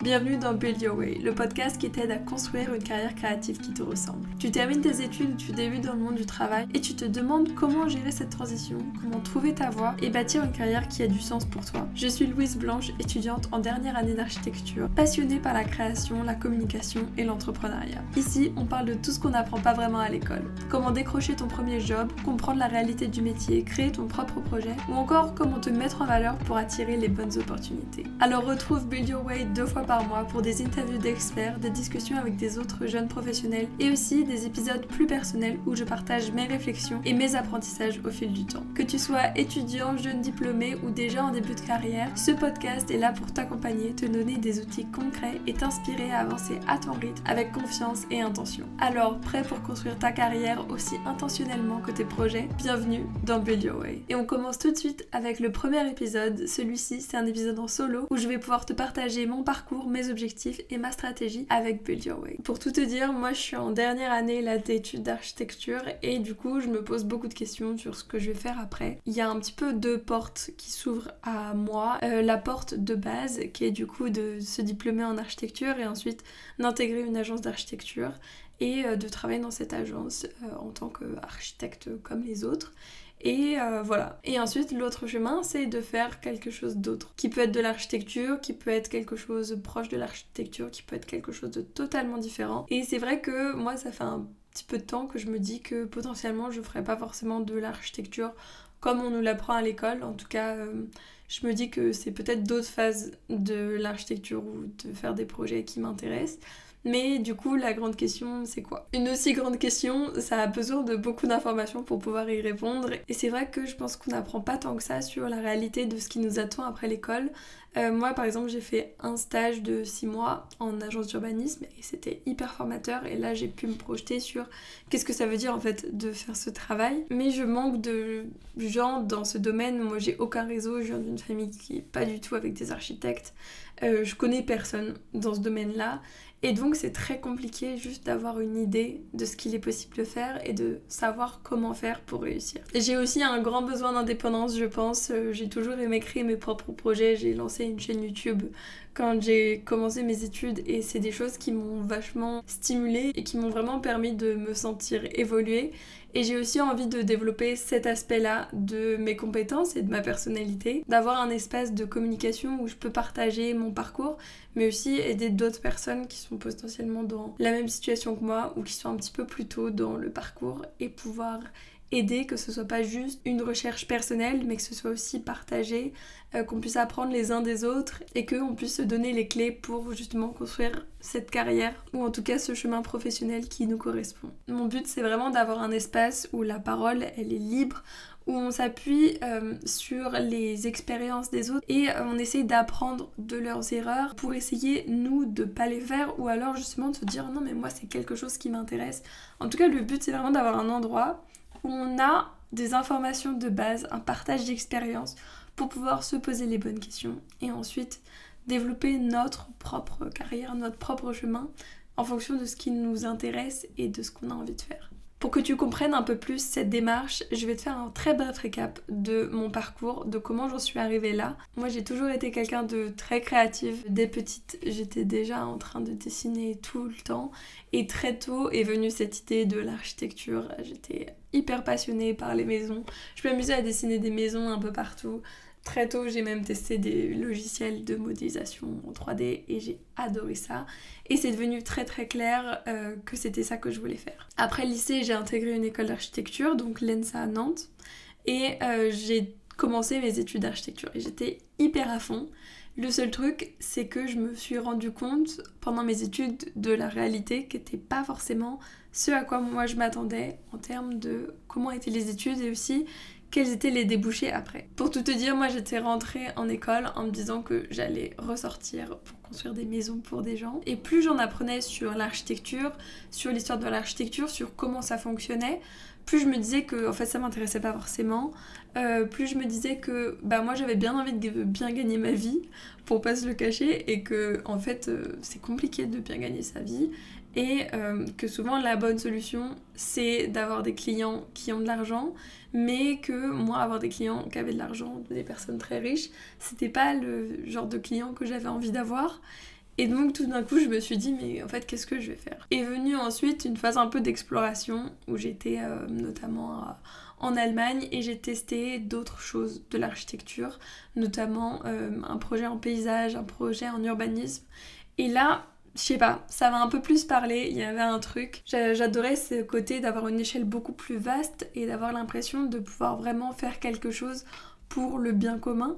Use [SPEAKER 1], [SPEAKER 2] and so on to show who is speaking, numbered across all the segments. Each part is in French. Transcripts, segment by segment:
[SPEAKER 1] Bienvenue dans Build Your Way, le podcast qui t'aide à construire une carrière créative qui te ressemble. Tu termines tes études, tu débutes dans le monde du travail et tu te demandes comment gérer cette transition, comment trouver ta voie et bâtir une carrière qui a du sens pour toi. Je suis Louise Blanche, étudiante en dernière année d'architecture, passionnée par la création, la communication et l'entrepreneuriat. Ici, on parle de tout ce qu'on n'apprend pas vraiment à l'école. Comment décrocher ton premier job, comprendre la réalité du métier, créer ton propre projet ou encore comment te mettre en valeur pour attirer les bonnes opportunités. Alors retrouve Build Your Way 2 fois par mois pour des interviews d'experts, des discussions avec des autres jeunes professionnels et aussi des épisodes plus personnels où je partage mes réflexions et mes apprentissages au fil du temps. Que tu sois étudiant, jeune diplômé ou déjà en début de carrière, ce podcast est là pour t'accompagner, te donner des outils concrets et t'inspirer à avancer à ton rythme avec confiance et intention. Alors, prêt pour construire ta carrière aussi intentionnellement que tes projets? Bienvenue dans Build Your Way. Et on commence tout de suite avec le premier épisode. Celui-ci, c'est un épisode en solo où je vais pouvoir te partager mon parcours, mes objectifs et ma stratégie avec Build Your Way. Pour tout te dire, moi je suis en dernière année là d'études d'architecture et du coup je me pose beaucoup de questions sur ce que je vais faire après. Il y a un petit peu deux portes qui s'ouvrent à moi. La porte de base qui est du coup de se diplômer en architecture et ensuite d'intégrer une agence d'architecture et de travailler dans cette agence en tant qu'architecte comme les autres. Et voilà. Et ensuite, l'autre chemin, c'est de faire quelque chose d'autre. Qui peut être de l'architecture, qui peut être quelque chose proche de l'architecture, qui peut être quelque chose de totalement différent. Et c'est vrai que moi, ça fait un petit peu de temps que je me dis que potentiellement, je ferais pas forcément de l'architecture comme on nous l'apprend à l'école. En tout cas, je me dis que c'est peut-être d'autres phases de l'architecture ou de faire des projets qui m'intéressent. Mais du coup, la grande question, c'est quoi? Une aussi grande question, ça a besoin de beaucoup d'informations pour pouvoir y répondre. Et c'est vrai que je pense qu'on n'apprend pas tant que ça sur la réalité de ce qui nous attend après l'école. Moi, par exemple, j'ai fait un stage de 6 mois en agence d'urbanisme et c'était hyper formateur. Et là, j'ai pu me projeter sur qu'est-ce que ça veut dire en fait de faire ce travail. Mais je manque de gens dans ce domaine. Moi, j'ai aucun réseau. Je viens d'une famille qui est pas du tout avec des architectes. Je connais personne dans ce domaine-là. Et donc c'est très compliqué juste d'avoir une idée de ce qu'il est possible de faire et de savoir comment faire pour réussir. Et j'ai aussi un grand besoin d'indépendance, je pense. J'ai toujours aimé créer mes propres projets. J'ai lancé une chaîne YouTube quand j'ai commencé mes études et c'est des choses qui m'ont vachement stimulée et qui m'ont vraiment permis de me sentir évoluer. Et j'ai aussi envie de développer cet aspect-là de mes compétences et de ma personnalité, d'avoir un espace de communication où je peux partager mon parcours, mais aussi aider d'autres personnes qui sont potentiellement dans la même situation que moi ou qui sont un petit peu plus tôt dans le parcours et pouvoir aider, que ce soit pas juste une recherche personnelle, mais que ce soit aussi partagé, qu'on puisse apprendre les uns des autres et qu'on puisse se donner les clés pour justement construire cette carrière ou en tout cas ce chemin professionnel qui nous correspond. Mon but, c'est vraiment d'avoir un espace où la parole, elle est libre, où on s'appuie sur les expériences des autres et on essaye d'apprendre de leurs erreurs pour essayer, nous, de pas les faire ou alors justement de se dire non mais moi c'est quelque chose qui m'intéresse. En tout cas, le but, c'est vraiment d'avoir un endroit où on a des informations de base, un partage d'expérience pour pouvoir se poser les bonnes questions et ensuite développer notre propre carrière, notre propre chemin en fonction de ce qui nous intéresse et de ce qu'on a envie de faire. Pour que tu comprennes un peu plus cette démarche, je vais te faire un très bref récap de mon parcours, de comment j'en suis arrivée là. Moi, j'ai toujours été quelqu'un de très créatif. Dès petite, j'étais déjà en train de dessiner tout le temps. Et très tôt est venue cette idée de l'architecture. J'étais hyper passionnée par les maisons. Je m'amusais à dessiner des maisons un peu partout. Très tôt, j'ai même testé des logiciels de modélisation en 3D et j'ai adoré ça. Et c'est devenu très très clair que c'était ça que je voulais faire. Après le lycée, j'ai intégré une école d'architecture, donc l'ENSA à Nantes. Et j'ai commencé mes études d'architecture et j'étais hyper à fond. Le seul truc, c'est que je me suis rendu compte pendant mes études de la réalité qui n'était pas forcément ce à quoi moi je m'attendais en termes de comment étaient les études et aussi quels étaient les débouchés après. Pour tout te dire, moi j'étais rentrée en école en me disant que j'allais ressortir pour construire des maisons pour des gens. Et plus j'en apprenais sur l'architecture, sur l'histoire de l'architecture, sur comment ça fonctionnait, plus je me disais que en fait ça m'intéressait pas forcément, plus je me disais que moi j'avais bien envie de bien gagner ma vie, pour pas se le cacher, et que en fait c'est compliqué de bien gagner sa vie, et que souvent la bonne solution c'est d'avoir des clients qui ont de l'argent, mais que moi avoir des clients qui avaient de l'argent, des personnes très riches, c'était pas le genre de clients que j'avais envie d'avoir. Et donc tout d'un coup je me suis dit mais en fait qu'est-ce que je vais faire? Est venue ensuite une phase un peu d'exploration où j'étais notamment en Allemagne et j'ai testé d'autres choses de l'architecture, notamment un projet en paysage, un projet en urbanisme. Et là, je sais pas, ça m'a un peu plus parlé, il y avait un truc. J'adorais ce côté d'avoir une échelle beaucoup plus vaste et d'avoir l'impression de pouvoir vraiment faire quelque chose pour le bien commun.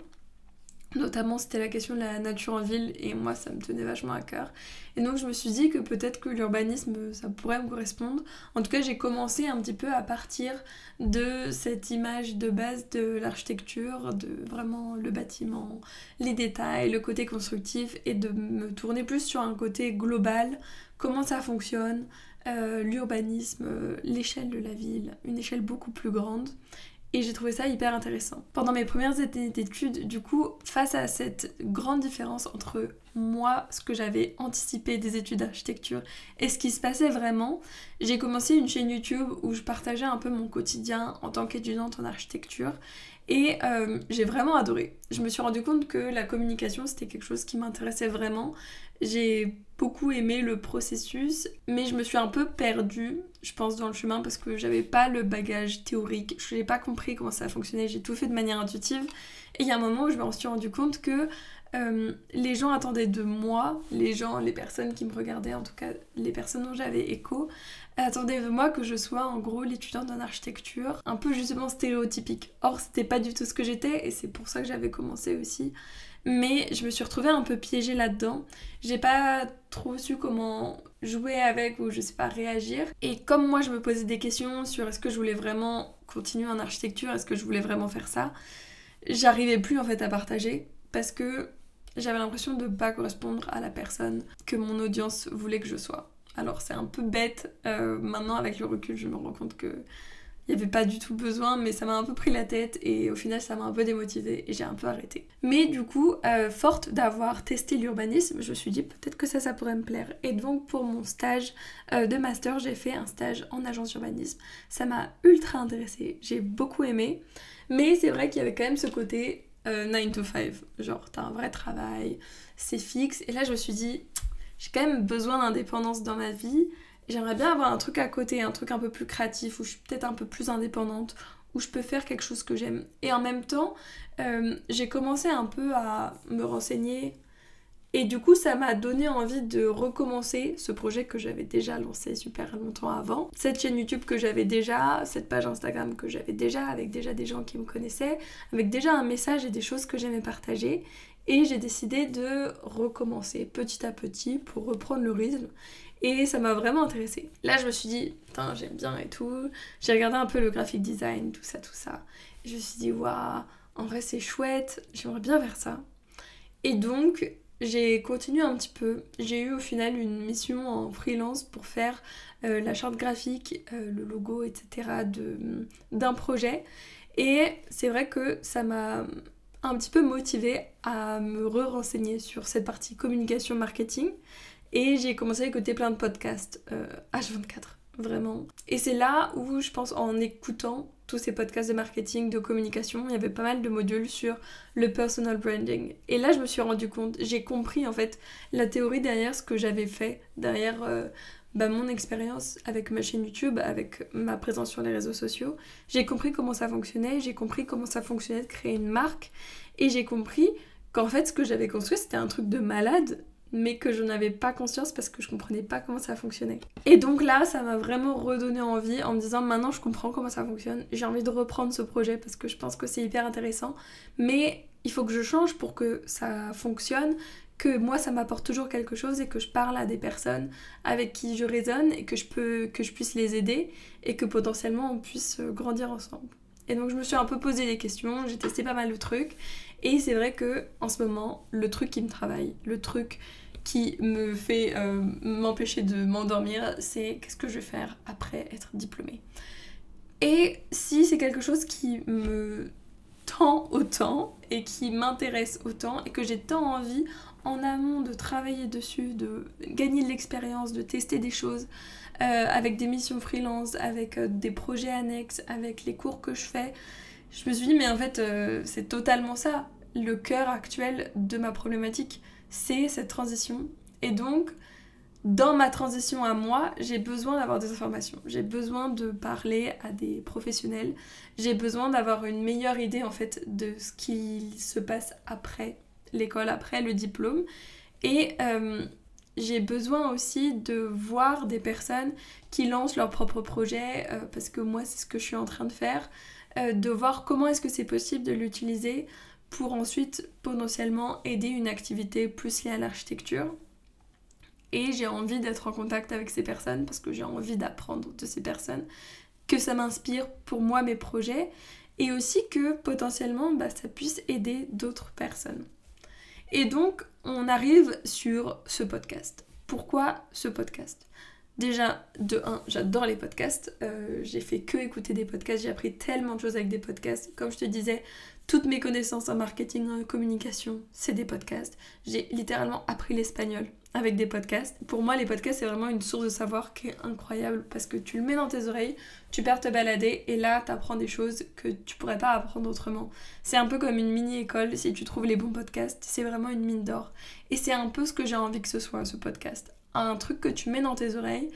[SPEAKER 1] Notamment c'était la question de la nature en ville et moi ça me tenait vachement à cœur. Et donc je me suis dit que peut-être que l'urbanisme ça pourrait me correspondre. En tout cas j'ai commencé un petit peu à partir de cette image de base de l'architecture, de vraiment le bâtiment, les détails, le côté constructif et de me tourner plus sur un côté global, comment ça fonctionne, l'urbanisme, l'échelle de la ville, une échelle beaucoup plus grande. Et j'ai trouvé ça hyper intéressant. Pendant mes premières années d'études, du coup, face à cette grande différence entre moi, ce que j'avais anticipé des études d'architecture et ce qui se passait vraiment, j'ai commencé une chaîne YouTube où je partageais un peu mon quotidien en tant qu'étudiante en architecture. Et j'ai vraiment adoré. Je me suis rendu compte que la communication, c'était quelque chose qui m'intéressait vraiment. J'ai beaucoup aimé le processus, mais je me suis un peu perdue, je pense, dans le chemin parce que j'avais pas le bagage théorique. Je n'ai pas compris comment ça fonctionnait, j'ai tout fait de manière intuitive. Et il y a un moment où je me suis rendu compte que les gens attendaient de moi, les personnes qui me regardaient, en tout cas les personnes dont j'avais écho, attendaient de moi que je sois en gros l'étudiante en architecture, un peu justement stéréotypique. Or c'était pas du tout ce que j'étais et c'est pour ça que j'avais commencé aussi. Mais je me suis retrouvée un peu piégée là-dedans. J'ai pas trop su comment jouer avec ou je sais pas réagir. Et comme moi je me posais des questions sur est-ce que je voulais vraiment continuer en architecture, est-ce que je voulais vraiment faire ça, j'arrivais plus en fait à partager parce que j'avais l'impression de pas correspondre à la personne que mon audience voulait que je sois. Alors c'est un peu bête, maintenant avec le recul je me rends compte que il n'y avait pas du tout besoin, mais ça m'a un peu pris la tête et au final ça m'a un peu démotivée et j'ai un peu arrêté. Mais du coup, forte d'avoir testé l'urbanisme, je me suis dit peut-être que ça pourrait me plaire. Et donc pour mon stage de master, j'ai fait un stage en agence urbanisme. Ça m'a ultra intéressée, j'ai beaucoup aimé, mais c'est vrai qu'il y avait quand même ce côté 9 to 5. Genre t'as un vrai travail, c'est fixe. Et là je me suis dit, j'ai quand même besoin d'indépendance dans ma vie. J'aimerais bien avoir un truc à côté, un truc un peu plus créatif, où je suis peut-être un peu plus indépendante, où je peux faire quelque chose que j'aime. Et en même temps, j'ai commencé un peu à me renseigner. Et du coup, ça m'a donné envie de recommencer ce projet que j'avais déjà lancé super longtemps avant. Cette chaîne YouTube que j'avais déjà, cette page Instagram que j'avais déjà, avec déjà des gens qui me connaissaient, avec déjà un message et des choses que j'aimais partager. Et j'ai décidé de recommencer petit à petit pour reprendre le rythme. Et ça m'a vraiment intéressée. Là, je me suis dit, putain, j'aime bien et tout. J'ai regardé un peu le graphic design, tout ça, tout ça. Et je me suis dit, waouh, en vrai, c'est chouette, j'aimerais bien faire ça. Et donc, j'ai continué un petit peu. J'ai eu au final une mission en freelance pour faire la charte graphique, le logo, etc. d'un projet. Et c'est vrai que ça m'a un petit peu motivée à me renseigner sur cette partie communication marketing. Et j'ai commencé à écouter plein de podcasts H24, vraiment. Et c'est là où je pense en écoutant tous ces podcasts de marketing, de communication, il y avait pas mal de modules sur le personal branding. Et là je me suis rendu compte, j'ai compris en fait la théorie derrière ce que j'avais fait, derrière mon expérience avec ma chaîne YouTube, avec ma présence sur les réseaux sociaux. J'ai compris comment ça fonctionnait, j'ai compris comment ça fonctionnait de créer une marque. Et j'ai compris qu'en fait ce que j'avais construit c'était un truc de malade, mais que je n'avais pas conscience parce que je comprenais pas comment ça fonctionnait. Et donc là, ça m'a vraiment redonné envie en me disant maintenant je comprends comment ça fonctionne, j'ai envie de reprendre ce projet parce que je pense que c'est hyper intéressant, mais il faut que je change pour que ça fonctionne, que moi ça m'apporte toujours quelque chose et que je parle à des personnes avec qui je résonne et que je puisse les aider et que potentiellement on puisse grandir ensemble. Et donc je me suis un peu posé des questions, j'ai testé pas mal de trucs et c'est vrai que en ce moment, le truc qui me travaille, le truc qui me fait m'empêcher de m'endormir, c'est qu'est-ce que je vais faire après être diplômée. Et si c'est quelque chose qui me tend autant et qui m'intéresse autant et que j'ai tant envie en amont de travailler dessus, de gagner de l'expérience, de tester des choses avec des missions freelance, avec des projets annexes, avec les cours que je fais, je me suis dit mais en fait c'est totalement ça. Le cœur actuel de ma problématique, c'est cette transition Et donc, dans ma transition à moi, j'ai besoin d'avoir des informations. J'ai besoin de parler à des professionnels. J'ai besoin d'avoir une meilleure idée en fait de ce qui se passe après l'école, après le diplôme. Et j'ai besoin aussi de voir des personnes qui lancent leur propre projet, parce que moi c'est ce que je suis en train de faire, de voir comment est-ce que c'est possible de l'utiliser pour ensuite potentiellement aider une activité plus liée à l'architecture. Et j'ai envie d'être en contact avec ces personnes parce que j'ai envie d'apprendre de ces personnes, que ça m'inspire pour moi mes projets et aussi que potentiellement ça puisse aider d'autres personnes. Et donc on arrive sur ce podcast. Pourquoi ce podcast ? Déjà, de 1, j'adore les podcasts. J'ai fait que écouter des podcasts. J'ai appris tellement de choses avec des podcasts. Comme je te disais, toutes mes connaissances en marketing, en communication, c'est des podcasts. J'ai littéralement appris l'espagnol avec des podcasts. Pour moi, les podcasts, c'est vraiment une source de savoir qui est incroyable parce que tu le mets dans tes oreilles, tu pars te balader et là, tu apprends des choses que tu pourrais pas apprendre autrement. C'est un peu comme une mini-école. Si tu trouves les bons podcasts, c'est vraiment une mine d'or. Et c'est un peu ce que j'ai envie que ce soit, ce podcast. Un truc que tu mets dans tes oreilles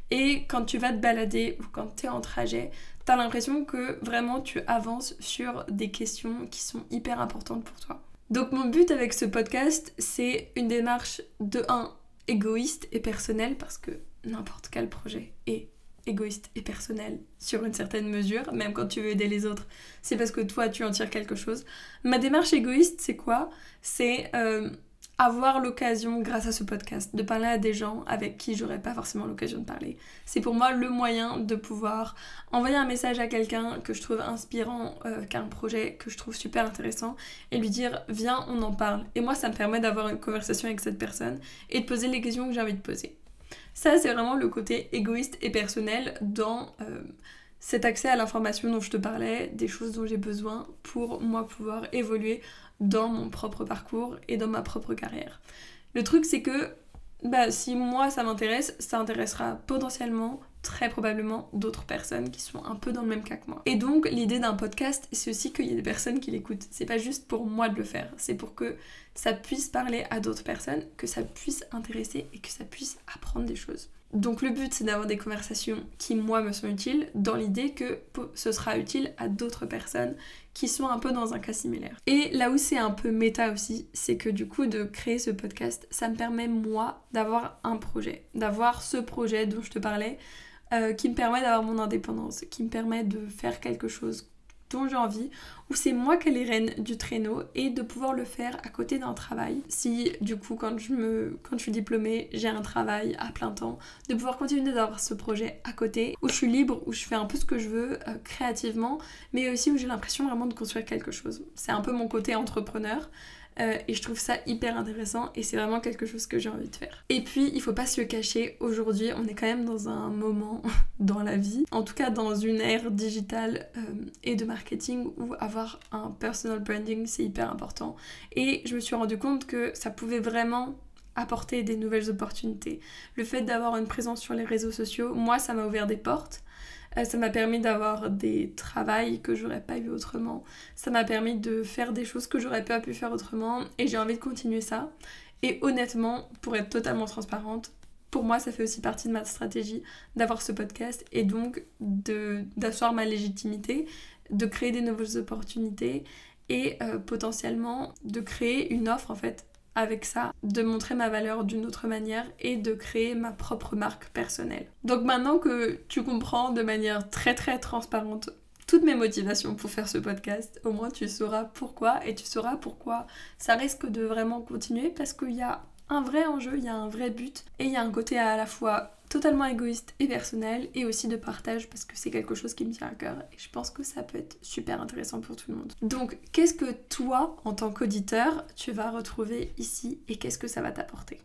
[SPEAKER 1] et quand tu vas te balader ou quand tu es en trajet, t'as l'impression que vraiment tu avances sur des questions qui sont hyper importantes pour toi. Donc mon but avec ce podcast, c'est une démarche de 1, égoïste et personnelle, parce que n'importe quel projet est égoïste et personnel sur une certaine mesure, même quand tu veux aider les autres, c'est parce que toi tu en tires quelque chose. Ma démarche égoïste, c'est quoi ? C'est avoir l'occasion, grâce à ce podcast, de parler à des gens avec qui j'aurais pas forcément l'occasion de parler. C'est pour moi le moyen de pouvoir envoyer un message à quelqu'un que je trouve inspirant, qui a un projet que je trouve super intéressant, et lui dire « Viens, on en parle ». Et moi, ça me permet d'avoir une conversation avec cette personne et de poser les questions que j'ai envie de poser. Ça, c'est vraiment le côté égoïste et personnel dans cet accès à l'information dont je te parlais, des choses dont j'ai besoin pour moi pouvoir évoluer dans mon propre parcours et dans ma propre carrière. Le truc, c'est que si moi ça m'intéresse, ça intéressera potentiellement, très probablement, d'autres personnes qui sont un peu dans le même cas que moi. Et donc l'idée d'un podcast, c'est aussi qu'il y ait des personnes qui l'écoutent. C'est pas juste pour moi de le faire, c'est pour que ça puisse parler à d'autres personnes, que ça puisse intéresser et que ça puisse apprendre des choses. Donc le but, c'est d'avoir des conversations qui, moi, me sont utiles, dans l'idée que ce sera utile à d'autres personnes qui sont un peu dans un cas similaire. Et là où c'est un peu méta aussi, c'est que du coup, de créer ce podcast, ça me permet, moi, d'avoir un projet. D'avoir ce projet dont je te parlais, qui me permet d'avoir mon indépendance, qui me permet de faire quelque chose dont j'ai envie, où c'est moi qui ai les rênes du traîneau et de pouvoir le faire à côté d'un travail. Si du coup quand je suis diplômée, j'ai un travail à plein temps, de pouvoir continuer d'avoir ce projet à côté, où je suis libre, où je fais un peu ce que je veux créativement, mais aussi où j'ai l'impression vraiment de construire quelque chose. C'est un peu mon côté entrepreneur. Et je trouve ça hyper intéressant et c'est vraiment quelque chose que j'ai envie de faire. Et puis il faut pas se le cacher, aujourd'hui on est quand même dans un moment dans la vie, en tout cas dans une ère digitale et de marketing où avoir un personal branding c'est hyper important. Et je me suis rendu compte que ça pouvait vraiment apporter des nouvelles opportunités. Le fait d'avoir une présence sur les réseaux sociaux, moi ça m'a ouvert des portes. Ça m'a permis d'avoir des travails que j'aurais pas eu autrement. Ça m'a permis de faire des choses que j'aurais pas pu faire autrement et j'ai envie de continuer ça. Et honnêtement, pour être totalement transparente, pour moi ça fait aussi partie de ma stratégie d'avoir ce podcast et donc d'asseoir ma légitimité, de créer des nouvelles opportunités et potentiellement de créer une offre en fait avec ça, de montrer ma valeur d'une autre manière et de créer ma propre marque personnelle. Donc maintenant que tu comprends de manière très très transparente toutes mes motivations pour faire ce podcast, au moins tu sauras pourquoi et tu sauras pourquoi ça risque de vraiment continuer parce qu'il y a un vrai enjeu, il y a un vrai but et il y a un côté à la fois totalement égoïste et personnel et aussi de partage parce que c'est quelque chose qui me tient à cœur et je pense que ça peut être super intéressant pour tout le monde. Donc qu'est-ce que toi en tant qu'auditeur tu vas retrouver ici et qu'est-ce que ça va t'apporter ?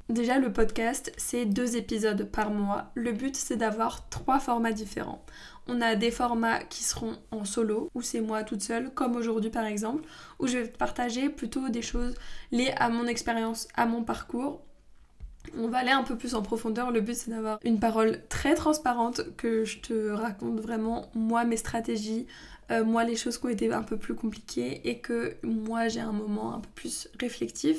[SPEAKER 1] Déjà le podcast c'est 2 épisodes par mois. Le but c'est d'avoir 3 formats différents. On a des formats qui seront en solo, où c'est moi toute seule, comme aujourd'hui par exemple, où je vais partager plutôt des choses liées à mon expérience, à mon parcours. On va aller un peu plus en profondeur, le but c'est d'avoir une parole très transparente, que je te raconte vraiment moi mes stratégies, moi les choses qui ont été un peu plus compliquées et que moi j'ai un moment un peu plus réflectif.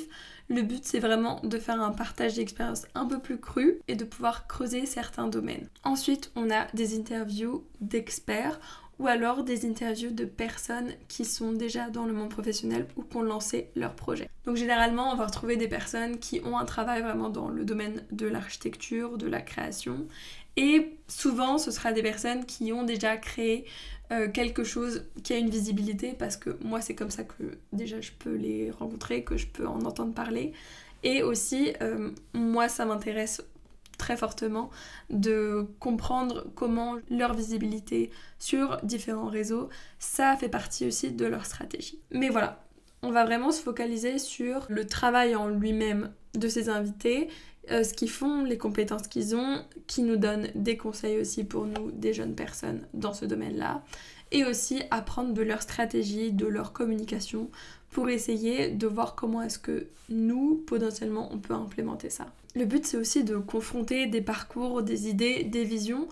[SPEAKER 1] Le but c'est vraiment de faire un partage d'expérience un peu plus cru et de pouvoir creuser certains domaines. Ensuite, on a des interviews d'experts ou alors des interviews de personnes qui sont déjà dans le monde professionnel ou qui ont lancé leur projet. Donc généralement, on va retrouver des personnes qui ont un travail vraiment dans le domaine de l'architecture, de la création. Et souvent, ce sera des personnes qui ont déjà créé quelque chose qui a une visibilité, parce que moi, c'est comme ça que déjà je peux les rencontrer, que je peux en entendre parler. Et aussi, moi, ça m'intéresse très fortement de comprendre comment leur visibilité sur différents réseaux, ça fait partie aussi de leur stratégie. Mais voilà, on va vraiment se focaliser sur le travail en lui-même de ces invités, ce qu'ils font, les compétences qu'ils ont, qui nous donnent des conseils aussi pour nous, des jeunes personnes dans ce domaine-là, et aussi apprendre de leur stratégie, de leur communication, pour essayer de voir comment est-ce que nous, potentiellement, on peut implémenter ça. Le but, c'est aussi de confronter des parcours, des idées, des visions,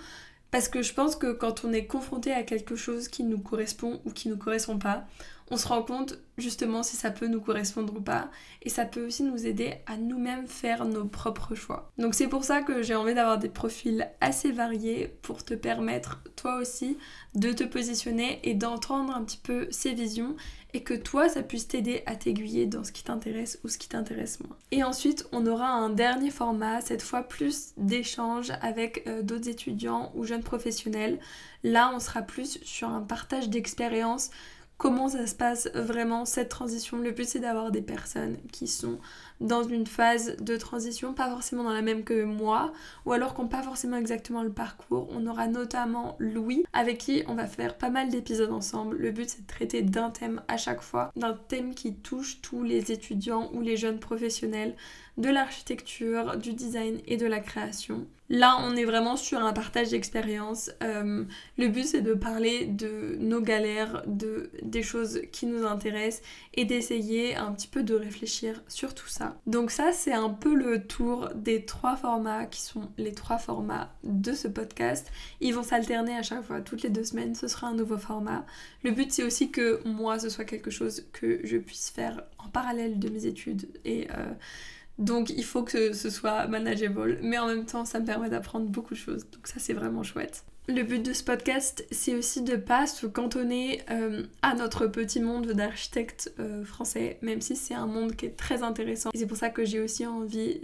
[SPEAKER 1] parce que je pense que quand on est confronté à quelque chose qui nous correspond ou qui ne nous correspond pas, on se rend compte justement si ça peut nous correspondre ou pas, et ça peut aussi nous aider à nous-mêmes faire nos propres choix. Donc c'est pour ça que j'ai envie d'avoir des profils assez variés pour te permettre toi aussi de te positionner et d'entendre un petit peu ces visions, et que toi ça puisse t'aider à t'aiguiller dans ce qui t'intéresse ou ce qui t'intéresse moins. Et ensuite on aura un dernier format, cette fois plus d'échanges avec d'autres étudiants ou jeunes professionnels. Là on sera plus sur un partage d'expériences. Comment ça se passe vraiment cette transition? Le but c'est d'avoir des personnes qui sont dans une phase de transition, pas forcément dans la même que moi, ou alors qui n'ont pas forcément exactement le parcours. On aura notamment Louis, avec qui on va faire pas mal d'épisodes ensemble. Le but c'est de traiter d'un thème à chaque fois, d'un thème qui touche tous les étudiants ou les jeunes professionnels de l'architecture, du design et de la création. Là, on est vraiment sur un partage d'expérience. Le but, c'est de parler de nos galères, des choses qui nous intéressent et d'essayer un petit peu de réfléchir sur tout ça. Donc ça, c'est un peu le tour des 3 formats qui sont les 3 formats de ce podcast. Ils vont s'alterner à chaque fois, toutes les 2 semaines, ce sera un nouveau format. Le but, c'est aussi que moi, ce soit quelque chose que je puisse faire en parallèle de mes études et... Donc il faut que ce soit manageable, mais en même temps ça me permet d'apprendre beaucoup de choses, donc ça c'est vraiment chouette. Le but de ce podcast, c'est aussi de pas se cantonner à notre petit monde d'architectes français, même si c'est un monde qui est très intéressant. Et c'est pour ça que j'ai aussi envie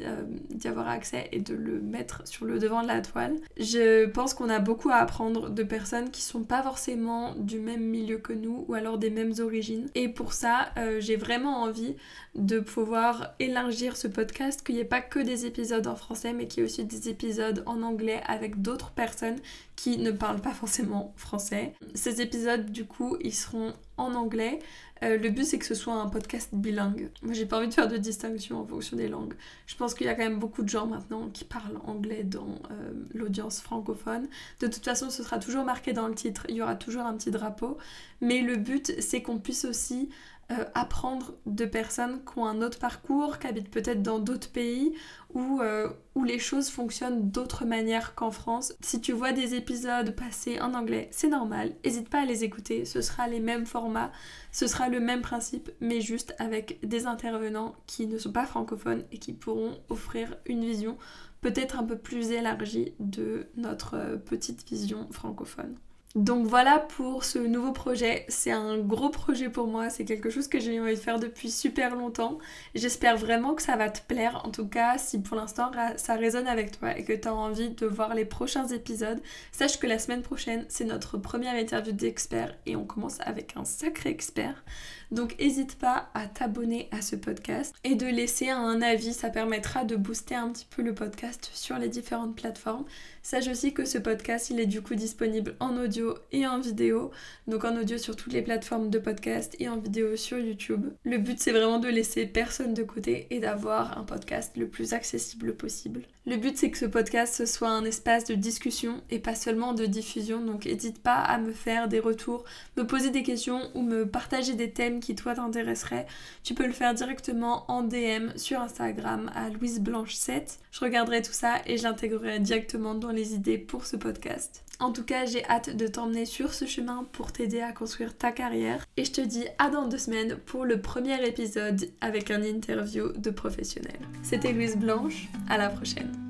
[SPEAKER 1] d'y avoir accès et de le mettre sur le devant de la toile. Je pense qu'on a beaucoup à apprendre de personnes qui sont pas forcément du même milieu que nous ou alors des mêmes origines. Et pour ça, j'ai vraiment envie de pouvoir élargir ce podcast, qu'il n'y ait pas que des épisodes en français, mais qu'il y ait aussi des épisodes en anglais avec d'autres personnes qui ne parlent pas forcément français. Ces épisodes, du coup, ils seront en anglais. Le but, c'est que ce soit un podcast bilingue. Moi, j'ai pas envie de faire de distinction en fonction des langues. Je pense qu'il y a quand même beaucoup de gens maintenant qui parlent anglais dans l'audience francophone. De toute façon, ce sera toujours marqué dans le titre. Il y aura toujours un petit drapeau. Mais le but, c'est qu'on puisse aussi apprendre de personnes qui ont un autre parcours, qui habitent peut-être dans d'autres pays où les choses fonctionnent d'autre manière qu'en France. Si tu vois des épisodes passer en anglais, c'est normal, n'hésite pas à les écouter, ce sera les mêmes formats, ce sera le même principe, mais juste avec des intervenants qui ne sont pas francophones et qui pourront offrir une vision peut-être un peu plus élargie de notre petite vision francophone. Donc voilà pour ce nouveau projet, c'est un gros projet pour moi, c'est quelque chose que j'ai envie de faire depuis super longtemps. J'espère vraiment que ça va te plaire, en tout cas si pour l'instant ça résonne avec toi et que tu as envie de voir les prochains épisodes, sache que la semaine prochaine c'est notre première interview d'expert et on commence avec un sacré expert. Donc n'hésite pas à t'abonner à ce podcast et de laisser un avis, ça permettra de booster un petit peu le podcast sur les différentes plateformes. Sache aussi que ce podcast il est du coup disponible en audio et en vidéo, donc en audio sur toutes les plateformes de podcast et en vidéo sur YouTube. Le but c'est vraiment de laisser personne de côté et d'avoir un podcast le plus accessible possible. Le but c'est que ce podcast ce soit un espace de discussion et pas seulement de diffusion, donc n'hésite pas à me faire des retours, me poser des questions ou me partager des thèmes qui toi t'intéresseraient. Tu peux le faire directement en DM sur Instagram à louiseblanche7. Je regarderai tout ça et je l'intégrerai directement dans les idées pour ce podcast. En tout cas, j'ai hâte de t'emmener sur ce chemin pour t'aider à construire ta carrière. Et je te dis à dans 2 semaines pour le premier épisode avec un interview de professionnel. C'était Louise Blanche, à la prochaine.